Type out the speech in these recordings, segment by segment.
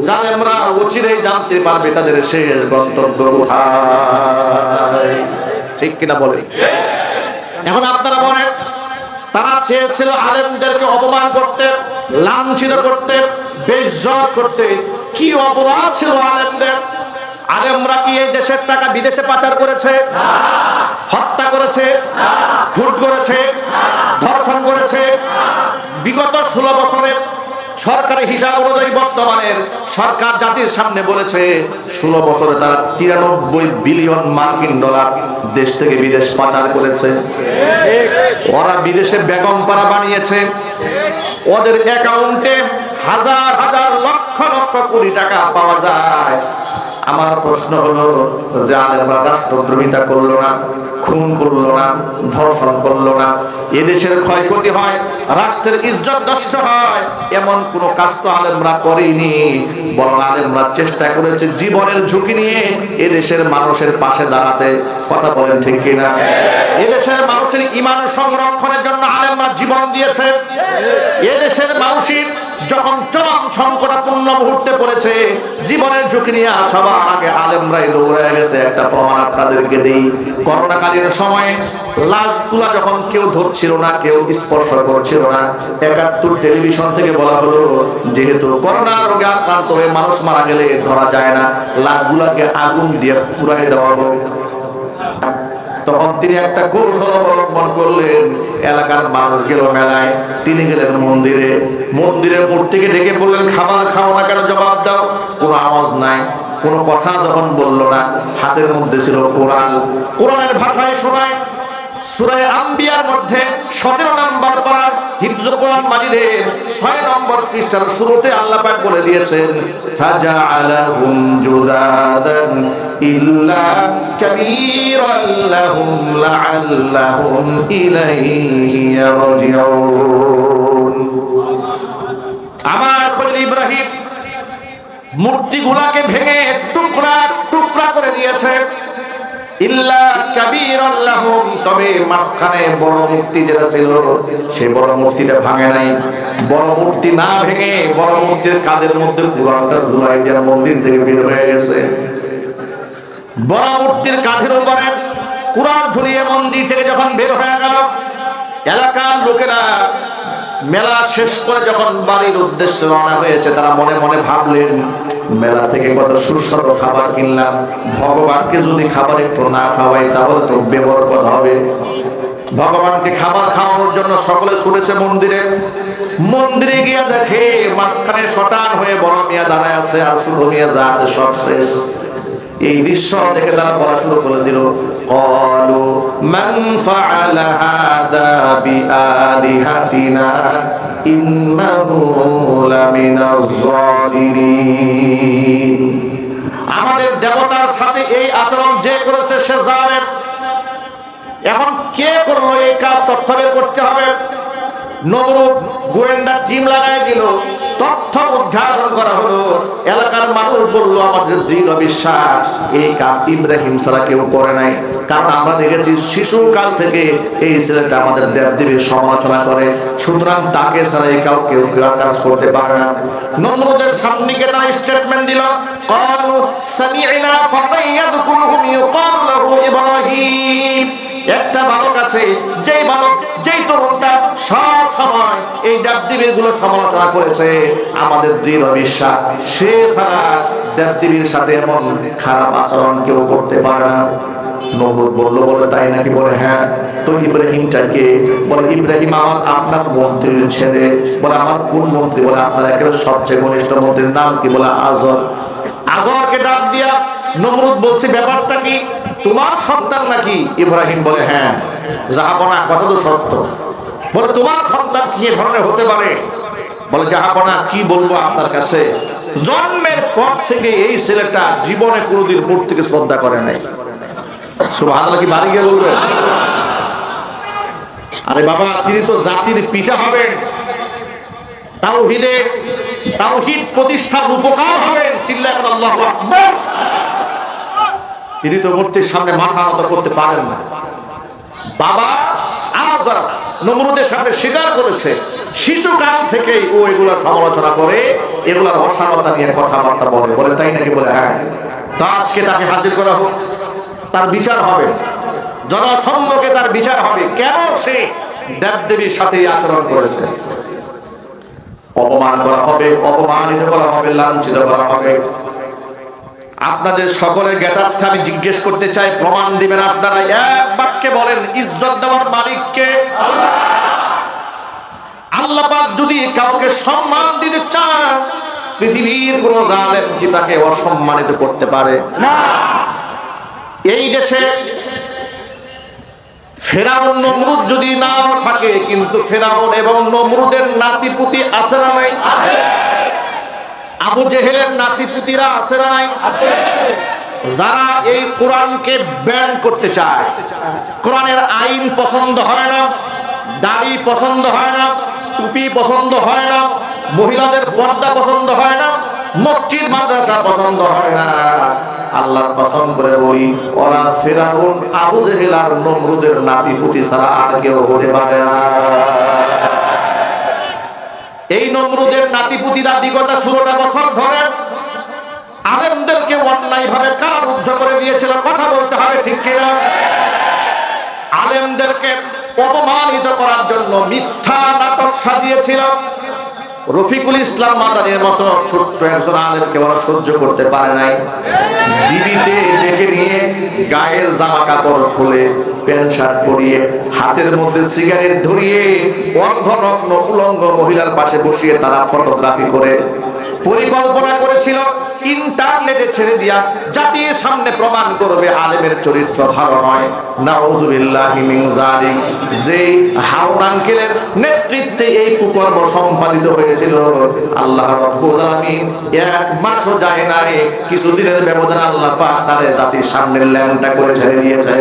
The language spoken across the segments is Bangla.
জালেমরা অচিরেই জানতে পারবে তাদের শেষ গন্তব্য কোথায়। ঠিক কিনা বলে? এখন আপনারা বলেন, তারা চেয়েছিল আলেমদেরকে অপমান করতে, লাঞ্ছিত করতে, বেইজ্জত করতে। কি অপরাধ ছিল আলেমদের? আলেমরা কি এই দেশের টাকা বিদেশে পাচার করেছে? হত্যা করেছে? খুন করেছে? ধর্ষণ করেছে? বিগত 16 বছরে সরকারি হিসাব অনুযায়ী বর্তমানের সরকার জাতির সামনে বলেছে 16 বছরে তারা 93 বিলিয়ন মার্কিন ডলার দেশ থেকে বিদেশ পাচার করেছে। ওরা বিদেশে বেগম পাড়া বানিয়েছে। ওদের অ্যাকাউন্টে হাজার হাজার লক্ষ লক্ষ কোটি টাকা পাওয়া যায়। আমার প্রশ্ন হলো, যে আলেমরা রাষ্ট্রদ্রোহিতা করলো না, খুন করলো না, ধর্ষণ করলো না, এদেশের ক্ষয়ক্ষতি হয়, রাষ্ট্রের ইজ্জত নষ্ট হয়, এমন কোন কাজ তো আলেমরা করেনি। বরং আলেমরা চেষ্টা করেছে জীবনের ঝুঁকি নিয়ে এদেশের মানুষের পাশে দাঁড়াতে। কথা বলেন ঠিক কিনা? এদেশের মানুষের ঈমান সংরক্ষণের জন্য আলেমরা জীবন দিয়েছে। এদেশের মানুষের যখন চরম সংকটাপূর্ণ মুহূর্তে পড়েছে, জীবনের ঝুঁকি নিয়ে সবার আগে আলেমরাই দৌড়ে গেছে। একটা প্রমাণ আপনাদেরকে দেই। করোনাকালীন সময়ে লাশগুলা যখন কেউ ধরছিল না, কেউ স্পর্শ করছিল না, 71 টেলিভিশন থেকে বলা হলো, যেহেতু করোনা রোগে আক্রান্ত হয়ে মানুষ মারা গেলে ধরা যায় না, লাশগুলাকে আগুন দিয়ে পুড়াই দেওয়া হোক। তখন তিনি একটা কৌশল অবলম্বন করলেন। এলাকার মানুষ গেল মেলায়, তিনি গেলেন মন্দিরে। মন্দিরের মূর্তিকে ডেকে বললেন, খাবার খাও না কেন? জবাব দাও। কোনো আওয়াজ নাই, কোনো কথা যখন বলল না, হাতের মধ্যে ছিল কোরআন। কোরআনের ভাষায় শোনায়। সূরা আম্বিয়ার মধ্যে 17 নম্বর পারা হিফজুল কোরআন মাজিদের 6 নম্বর পৃষ্ঠার শুরুতে আল্লাহ পাক বলে দিয়েছেন, ফাজআলাহুম জুদাদান ইল্লা কাবীরান লাহুম লাআল্লাহুম ইলাইহি ইয়ারজিউন। আমার খলিল ইব্রাহিম মূর্তিগুলাকে ভেঙে টুকরা টুকরা করে দিয়েছে। ইল্লা কাবীরান লাহুম, তবে মাঝখানে বড় মূর্তি যেটা ছিল, সেই বড় মূর্তিটা ভাঙে নাই। বড় মূর্তি না ভেঙে বড় মূর্তির কাঁধের মধ্যে কুরআনটা ঝুলাই দিয়ে মন্দির থেকে বের হয়ে গেছে। বড় মূর্তির কাঁধের উপরে কুরআন ঝুলিয়ে মন্দির থেকে যখন বের হয়ে গেল, এলাকার লোকেরা মেলা শেষ করে যখন বাড়ির উদ্দেশ্যে রওনা হয়েছে, তারা মনে মনে ভাবলেন, মেলা থেকে কত সুস্বাদু খাবার কিনলাম, ভগবানকে যদি খাবার একটু না খাওয়াই তাহলে তো বেবরকত হবে। ভগবানকে খাবার খাওয়ানোর জন্য সকলে ছুটেছে মন্দিরে। মন্দিরে গিয়ে দেখে মাঝখানে শতান হয়ে বড় মিয়া দাঁড়ায় আছে, আর ছোট মিয়া যা আছে সব শেষ। এই দৃশ্য দেখে তারা বলা শুরু করে দিল, ক্বালু মান ফাআলা হাদা বিআলিহাতিনা ইন্নাহু লামিনাজ যালিমিন। আমাদের দেবতার সাথে এই আচরণ যে করেছে সে জালেম। এখন কে করলো এই কাজ? তথ্য বের করতে হবে। নমরুদ গোয়েন্দা টিম লাগাই দিল, তথ্য উদ্ঘাটন করা হলো। এলাকার মানুষ বলল, আমাদের দৃঢ় বিশ্বাস এই কাজ ইব্রাহিম ছাড়া কেউ করে নাই, কারণ আমরা দেখেছি শিশুকাল থেকে এই ছেলেটা আমাদের দেবদেবীর সমালোচনা করে, সুতরাং তাকে ছাড়া এই কেউ কাজ করতে পারে না। নমরুদের সামনে গিয়ে তারা স্টেটমেন্ট দিল, ক্বালু সামি'না ফাতান ইয়াযকুরুহুম ইউকালু লাহু ইব্রাহিম। একটা বালক আছে, যেই বালক, যেই তরুণটা সব সময় এই দেবদেবীর গুলো সমালোচনা করেছে। আমাদের দৃঢ় বিশ্বাস সে ছাড়া দেবদেবীর সাথে এমন খারাপ আচরণ কেউ করতে পারে না। নমরুদ বললো, বলে তাই নাকি? বলে হ্যাঁ। তো ইব্রাহিমটাকে? বলে ইব্রাহিম আপনার মন্ত্রীর ছেলে। বলে আমার কোন মন্ত্রী? বলে আপনার একেবারে সবচেয়ে ঘনিষ্ঠ মন্ত্রীর নাম কি? বলে আজর। আজরকে ডাক দিয়া নমরুদ বলছে, ব্যাপারটা কি? তোমার সন্তান নাকি? ইব্রাহিম বলে হ্যাঁ। জাহাপনা, কথা তো সত্য। বলে তোমার সন্তান কি এ ধরনের হতে পারে? বলে জাহাপনা, কি বলবো আপনার কাছে, জন্মের পর থেকে এই ছেলেটা জীবনে কোনোদিন মূর্তিকে শ্রদ্ধা করে নাই। সুবহানাল্লাহ, কি বাড়ি গিয়ে বলবেন? আরে বাবা, তিনি তো জাতির পিতা হবেন, তাওহীদ প্রতিষ্ঠার উপকার হবেন। চিল্লায় আল্লাহু আকবার। তিনি তো মূর্তির সামনে মাথা নত করতে পারেন না। বাবা আযর নমরুদের সামনে স্বীকার করেছে, শিশুকাল থেকেই ও এগুলা সমালোচনা করে, এগুলার অসারতা নিয়ে কথাবার্তা বলে, তাই নাকি? বলে হ্যাঁ। তো আজকে তাকে হাজির করা হোক, তার বিচার হবে, জনসম্মুখে তার বিচার হবে, কেন সে দেবদেবীর সাথে আচরণ করেছে। অপমান করা হবে, অপমানিত করা হবে, লাঞ্ছিত করা হবে। আপনাদের সকলের জ্ঞাতার্থে আমি জিজ্ঞেস করতে চাই, প্রমাণ দিবেন আপনারা? এক বাক্যে বলেন, ইজ্জত দেওয়ার মালিক কে? আল্লাহ পাক যদি কাউকে সম্মান দিতে চান, পৃথিবীর কোন জালেম কি তাকে অসম্মানিত করতে পারে? না। এই দেশে ফেরাউন নমরুদ যদি নাও থাকে, কিন্তু ফেরাউন এবং নমরুদের নাতিপুতি আছে না নাই? আবু জেহেলের নাতিপুতিরা আছে না নাই? যারা এই কোরআনকে ব্যান করতে চায়, কোরআনের আইন পছন্দ হয় না, দাড়ি পছন্দ হয় না, টুপি পছন্দ হয় না, মহিলাদের পর্দা পছন্দ হয় না, মসজিদ মাদ্রাসা পছন্দ হয় না, আল্লাহর কসম করে বলি, ওরা ফেরাউন, আবু জেহেল আর নমরুদের নাতিপুতি ছাড়া আর কেউ হতে পারে না। এই নমরুদের নাতিপুতিরা বিগত 16টা বছর ধরে আলেমদেরকে অন্যায়ভাবে কারারুদ্ধ করে দিয়েছিল। কথা বলতে হবে, ঠিক কিনা? আলেমদেরকে অপমানিত করার জন্য মিথ্যা নাটক সাজিয়েছিল। রফিকুল ইসলাম মাদানির মতো ছোট্ট একজন আলেমকে ওরা সহ্য করতে পারে নাই। দিল্লিতে ডেকে নিয়ে গায়ের জামা কাপড় খুলে, প্যান্ট শার্ট পরিয়ে, হাতের মধ্যে সিগারেট ধরিয়ে, অর্ধনগ্ন উলঙ্গ মহিলার পাশে বসিয়ে তারা ফটোগ্রাফি করে পরিকল্পনা করেছিল ইন্টারনেটে ছেড়ে দিয়া জাতির সামনে প্রমাণ করবে আলেমের চরিত্র ভালো নয়। নাউযুবিল্লাহি মিন যালিক। যে হারুন আঙ্কেলের নেতৃত্বে এই কুকর্ম সম্পাদিত হয়েছিল, আল্লাহ রাব্বুল আলামিন এক মাসও যায় নাই, কিছুদিনের ব্যবধানে আল্লাহ পাক তারে জাতির সামনে ল্যাংটা করে ছেড়ে দিয়েছে।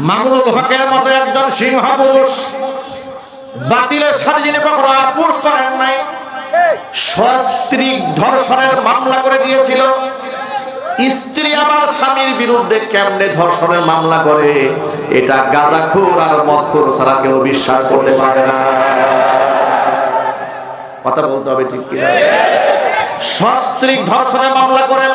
মামুনুল হকের মতো একজন সিংহ পুরুষ, বাতিলের সাথে যিনি কখনো আপোষ করেন নাই, সস্ত্রীক ধর্ষণের মামলা করে দিয়েছিল। স্ত্রী আমার স্বামীর বিরুদ্ধে কেমনে ধর্ষণের মামলা করে, এটা গাঁজাখোর আর মদখোর ছাড়া কেউ বিশ্বাস করতে পারে না। কথা বলতে হবে, ঠিক কিনা? সস্ত্রীক ধর্ষণের মামলা করে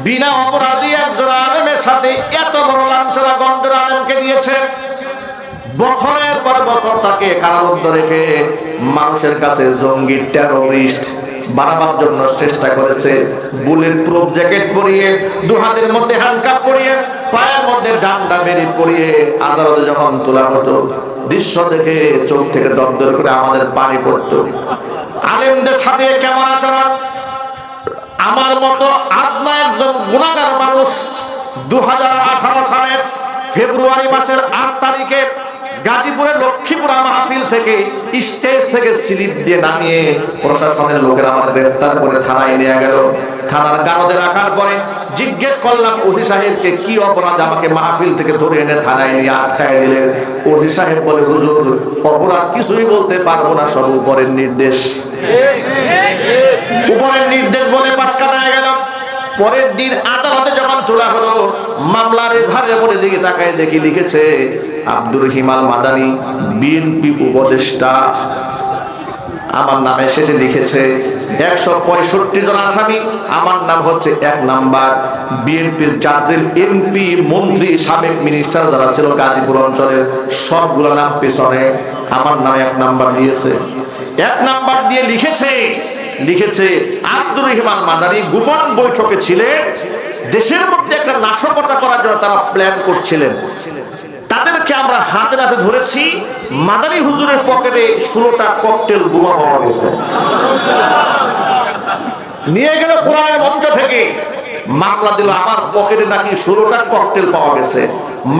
বিনা অপরাধী একজন আলেমের সাথে এত বড় লাঞ্ছনা গঞ্জের আলেমকে দিয়েছে। বছরের পর বছর তাকে কারারুদ্ধ রেখে মানুষের কাছে জঙ্গি, টেরোরিস্ট বানাবার জন্য চেষ্টা করেছে। বুলেট প্রুফ জ্যাকেট পরিয়ে, দু হাতের মধ্যে হ্যান্ডকাপ পরিয়ে, পায়ের মধ্যে ডান্ডা বেরি পরিয়ে আদালতে যখন তোলা হতো, দৃশ্য দেখে চোখ থেকে দরদর করে আমাদের পানি পড়তো। আলেমদের সাথে কেমন আচরণ! আমার মতো আদনা একজন গুনাহগার মানুষ 2018 সালের ফেব্রুয়ারি মাসের 8 তারিখে গাজীপুরের লক্ষ্মীপুরা মাহফিল থেকে স্টেজ থেকে স্লিপ দিয়ে নামিয়ে প্রশাসনের লোকেরা আমাদের গ্রেফতার করে থানায় নিয়ে গেল। থানার গারদে রাখার পরে জিজ্ঞেস করলাম ওসি সাহেবকে, কি অপরাধ আমাকে মাহফিল থেকে ধরে এনে থানায় নিয়ে আটকায় দিলেন? ওসি সাহেব বলে, হুজুর অপরাধ কিছুই বলতে পারবো না, সব উপরের নির্দেশ। উপরের নির্দেশ বলে পাশ কাটায় গেল। পরের দিন আদালতে যখন তোলা হলো, মামলার এজাহারের পরে দিকে তাকায় দেখি লিখেছে আব্দুর রহিম আল মাদানী, বিএনপি উপদেষ্টা। আমার নামে শেষে লিখেছে 165 জন আসামি, আমার নাম হচ্ছে 1 নাম্বার। বিএনপির জাতীয় এমপি, মন্ত্রী, সাবেক মিনিস্টার যারা ছিল গাজীপুর অঞ্চলের, সবগুলো নাম পেছনে, আমার নামে 1 নাম্বার দিয়েছে। 1 নাম্বার দিয়ে লিখেছে আব্দুর রহিম আল মাদানী গোপন বৈঠকে ছিলেন, দেশের মধ্যে একটা নাশকতা করার জন্য তারা প্ল্যান করছিলেন। তাদেরকে আমরা হাতে নাতে ধরেছি। মাদানী হুজুরের পকেটে 16টা ককটেল বোমা পাওয়া গেছে। নিয়ে গেল কোরআনের মঞ্চ থেকে, মামলা দিল আমার পকেটে নাকি 16টা ককটেল পাওয়া গেছে।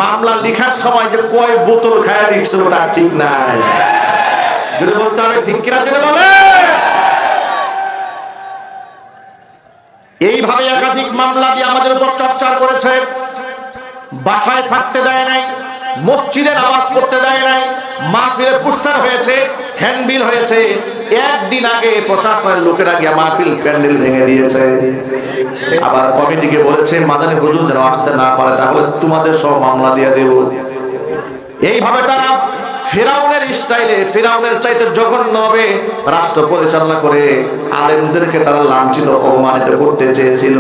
মামলা লেখার সময় যে কয় বোতল খায় লিখছিল তা ঠিক নাই। যদি বলতে হবে ঠিক কিনা, যদি বলে এইভাবে একাধিক মামলা দিয়ে আমাদের উপর চর্চা করেছে, বাসায় থাকতে দেয় নাই, মসজিদে নামাজ পড়তে দেয় নাই, মাহফিলে পোস্টার হয়েছে, হ্যান্ডবিল হয়েছে, একদিন আগে প্রশাসনের লোকেরা গিয়ে মাহফিল প্যান্ডেল ভেঙে দিয়েছে। আবার কমিটিকে বলেছে মাদানী হুজুর যেন আসতে না পারে, তাহলে তোমাদের সব মামলা দিয়ে দেব। এইভাবে তারা ফিরাউনের স্টাইলে, ফিরাউনের চাইতে জঘন্যভাবে রাষ্ট্র পরিচালনা করে আলেমদেরকে তারা লাঞ্ছিত অপমানিত করতে চেয়েছিল।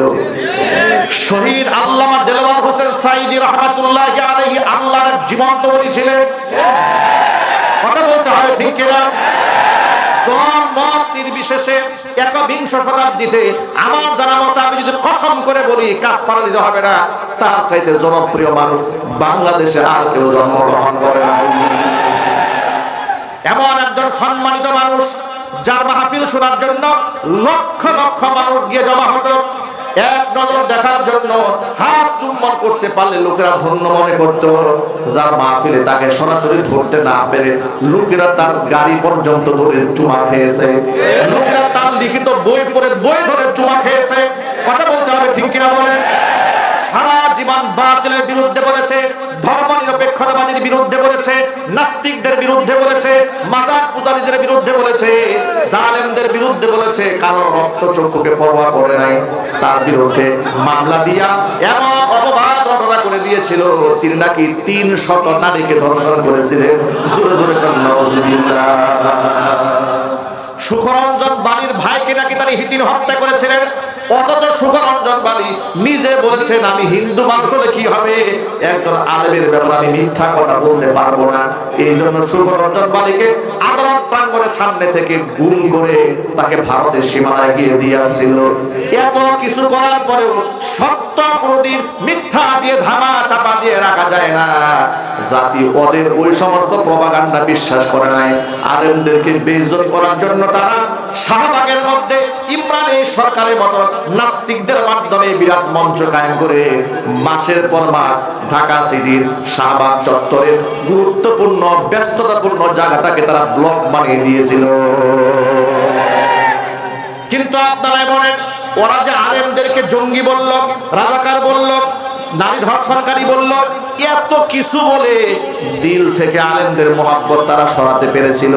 শহীদ আল্লামা দেলওয়ার হোসেন সাঈদী রাহমাতুল্লাহি আলাইহি আল্লাহর জীবন্ত ওলি ছিলেন। কথা বলতে হয় ঠিক কিনা? নির্বিশেষে একবিংশ শতাব্দীতে আমার জানা মতো আমি যদি কসম করে বলি কাফারা দিতে হবে না, তার চাইতে জনপ্রিয় মানুষ বাংলাদেশে আর কেউ জন্মগ্রহণ করে নাই। এমন একজন সম্মানিত মানুষ যার মাহফিল শোনার জন্য লক্ষ লক্ষ মানুষ গিয়ে জমা হতো, এক নজর দেখার জন্য হাত চুম্বন করতে পারলে লোকেরা ধন্য মনে করত। যার মাহফিলে তাকে সরাসরি ধরতে না পেরে লোকেরা তার গাড়ি পর্যন্ত ধরে চুমা খেয়েছে, লোকেরা তার লিখিত বই পড়ে বই ধরে চুমা খেয়েছে। কথা বলতে হবে ঠিক কিনা বলেন? সারা জীবন বাতিলের বিরুদ্ধে বলেছে, ধর্ম নিরপেক্ষতাবাদীর বিরুদ্ধে বলেছে, নাস্তিকদের বিরুদ্ধে বলেছে, মাজার পূজারীদের বিরুদ্ধে বলেছে, জালেমদের বিরুদ্ধে বলেছে, কারো রক্ত চক্ষুকে পরোয়া করে নাই। তার বিরুদ্ধে মামলা দিয়া এমন অপবাদ রটনা করে দিয়েছিল, তিনি নাকি 300 নারীকে ধর্ষণ করেছিলেন। জোরে জোরে নাউজুবিল্লাহ। সুখরঞ্জন বালির ভাইকে নাকি তার হিতিন হত্যা করেছিলেন, অথচ সুখরঞ্জন বালি নিজে বলেছেন আমি হিন্দু মানুষ হলে কি হবে, একজন আলেমের ব্যাপারে আমি মিথ্যা কথা বলতে পারবো না। এই জন্য সুখরঞ্জন বালিকে আদালত প্রাঙ্গণের সামনে থেকে গুম করে তাকে ভারতের সীমানায় গিয়ে দিয়েছিল। এত কিছু করার পরেও সত্য কোনদিন মিথ্যা দিয়ে ধামা চাপা দিয়ে রাখা যায় না। জাতি ওদের ওই সমস্ত প্রপাগান্ডা বিশ্বাস করে নাই। আলেমদেরকে বেইজ্জত করার জন্য তারা শাহবাগের মধ্যে ইমরান এই সরকারের মতো নাস্তিকদের মাধ্যমে বিরাট মঞ্চ কায়েম করে মাসের পর মাস ঢাকা সিটির শাহবাগ চত্বরের গুরুত্বপূর্ণ ব্যস্ততাপূর্ণ জায়গাটাকে তারা ব্লক বানিয়ে দিয়েছিল। কিন্তু আপনারা বলেন, ওরা যে আলেমদেরকে জঙ্গি বলল, রাজাকার বলল, নারী ধর্ষণকারী বলল, এত কিছু বলে দিল থেকে আলেমদের মহব্বত তারা সরাতে পেরেছিল?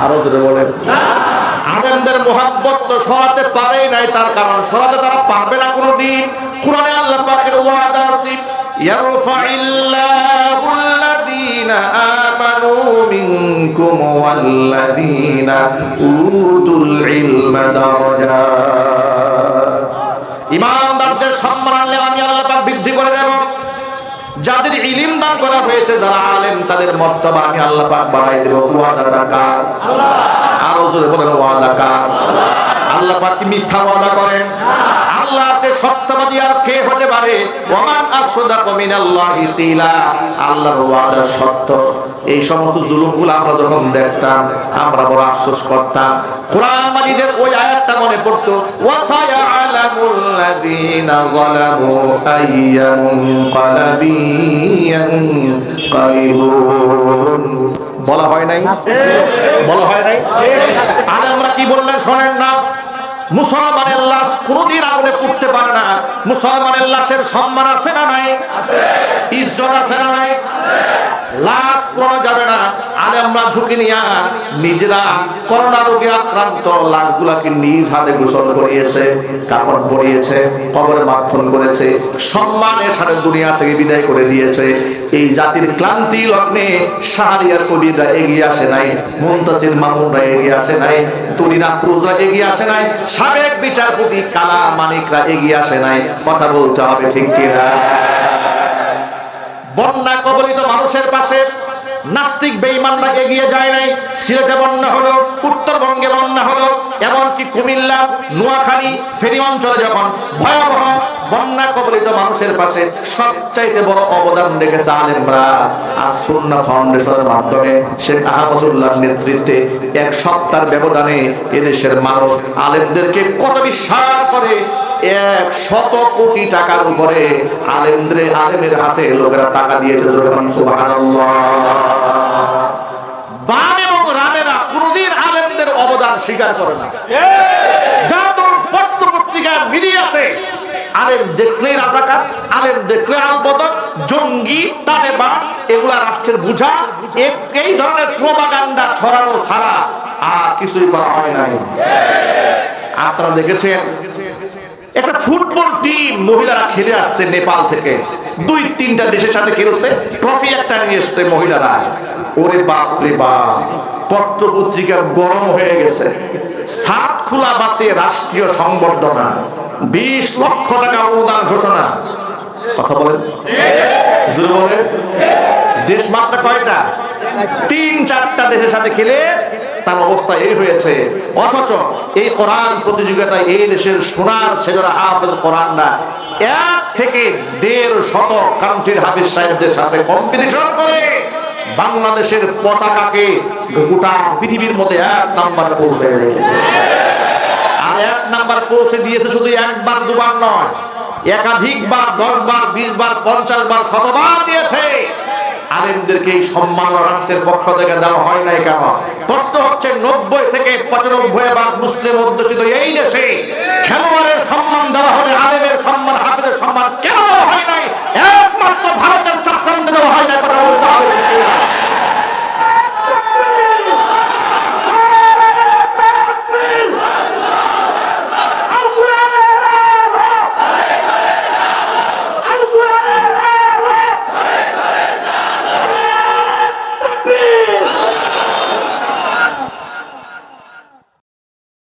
আরো জোরে বলেন। আলেমদের মহব্বত তো সরাতে পারেই নাই, তার কারণ সরাতে তারা পারবে না কোনোদিন। কুরআনে আল্লাহ পাকের ওয়াদা আছে, ইয়ারফাইল্লাহুল্লাযীনা আমানু মিনকুম ওয়াল্লাযীনা উতুল ইলমা দারাজাত। ঈমানদারদের সম্মান আনলে আমি আল্লাহ পাক বৃদ্ধি করে দেব। যাদের ইলম দান করা হয়েছে, যারা আলেম, তাদের মর্তবা আমি আল্লাহ পাক বাড়াই দেব। ওয়াদাটা কার? আল্লাহ। আরো জোরে বলেন ওয়াদা কার? আল্লাহ পাক কি মিথ্যা ওয়াদা করেন? আল্লাহর চেয়ে সত্যবাদী আর কে হতে পারে? ওয়ামান আসদাকু মিনাল্লাহি কিলা। আল্লাহর ওয়াদা সত্য। এই সমস্ত জুলুমগুলো আমরা যখন দেখতাম আমরা বড় আফসোস করতাম। কোরআন মাজিদের ওই আয়াতটা মনে পড়তো, ওয়াসায়ালামুল লাযীনা যালামু আইয়ামুনকালাবিন কাইবুন। বলা হয় নাই? বলা হয় নাই? আর আমরা কি বললেন শোনেন না? মুসলমানের লাশ কোনদিন আগুনে পুড়তে পারে না। মুসলমানের লাশের সম্মান আছে না নাই? ইজ্জত আছে না নাই? লাশ পুরানো যাবে না। আলেমরা ঝুঁকি নিয়ে নিজেরা করোনা রোগে আক্রান্ত লাশগুলাকে নিজ হাতে গোসল করিয়েছে, কাফন পরিয়েছে, কবরে দাফন করেছে, সম্মানের সাথে দুনিয়া থেকে বিদায় করে দিয়েছে। এই জাতির ক্লান্তি লগ্নে শাহরিয়ার কবিরা এগিয়ে আসে নাই, মুনতাসির মামুনরা এগিয়ে আসে নাই, তুরিনা ফিরোজরা এগিয়ে আসে নাই, সাবেক বিচারপতি কালা মানিকরা এগিয়ে আসে নাই। কথা বলতে হবে ঠিক কিনা? বন্যা কবলিত মানুষের পাশে নাস্তিক বেঈমানরা এগিয়ে যায় নাই। সিলেটে বন্যা হলো, উত্তরবঙ্গে বন্যা হলো, এমনকি কুমিল্লা, নোয়াখালী, ফেনী অঞ্চলে যখন ভয়াবহ বন্যা কবলিত মানুষের পাশে সবচাইতে বড় অবদান রেখেছে আলেমরা। আর সুন্নাহ ফাউন্ডেশনের মাধ্যমে শেখ আহমদুল্লাহর নেতৃত্বে 1 সপ্তাহের ব্যবধানে এদেশের মানুষ আলেমদেরকে কত বিশ্বাস করে। 100 কোটি টাকার উপরে আলেমের হাতে লোকেরা টাকা দিয়েছে। সুবহানাল্লাহ। বাম এবং রামেরা কোনদিন আলেমদের অবদান স্বীকার করে না। যাদের পত্র পত্রিকা মিডিয়াতে আলেম দেখলেই রাজাকার, আলেম দেখলে আলবদর, জঙ্গি, তালেবান, এগুলা রাষ্ট্রের বোঝা। এই ধরনের প্রোপাগান্ডা ছড়ানো ছাড়া আর কিছুই করা হয় নাই। আপনারা দেখেছেন একটা ফুটবল টিম মহিলারা খেলে আসছে নেপাল থেকে, 2-3টা দেশের সাথে খেলছে, ট্রফি একটা নিয়ে এসছে মহিলারা। ওরে বাপ রে বাপ, পত্র পত্রিকা গরম হয়ে গেছে। সাত খোলা বাসে রাষ্ট্রীয় সংবর্ধনা, 20 লক্ষ টাকা অনুদান ঘোষণা। কথা বলেন, জোরে বলেন। দেশ মাত্র কয়টা? 3-4টা দেশের সাথে খেলে তার অবস্থা এই হয়েছে। অথচ এই কোরআন প্রতিযোগিতায় এই দেশের সোনার ছেলেরা হাফেজ কোরআনরা 1 থেকে 1.5 কান্ট্রির হাফেজ সাহেবদের সাথে কম্পিটিশন করে বাংলাদেশের পতাকাকে গোটা পৃথিবীর মধ্যে 1 নম্বরে পৌঁছে দিয়েছে। আর 1 নম্বর পৌঁছে দিয়েছে শুধু একবার দুবার নয়, একাধিকবার, 10 বার, 20 বার, 50 বার, 100 বার দিয়েছে। আলেমদেরকে এই সম্মান রাষ্ট্রের পক্ষ থেকে দেওয়া হয় নাই কেন? প্রশ্ন হচ্ছে 90 থেকে 95 ভাগ মুসলিম অধ্যুষিত এই দেশে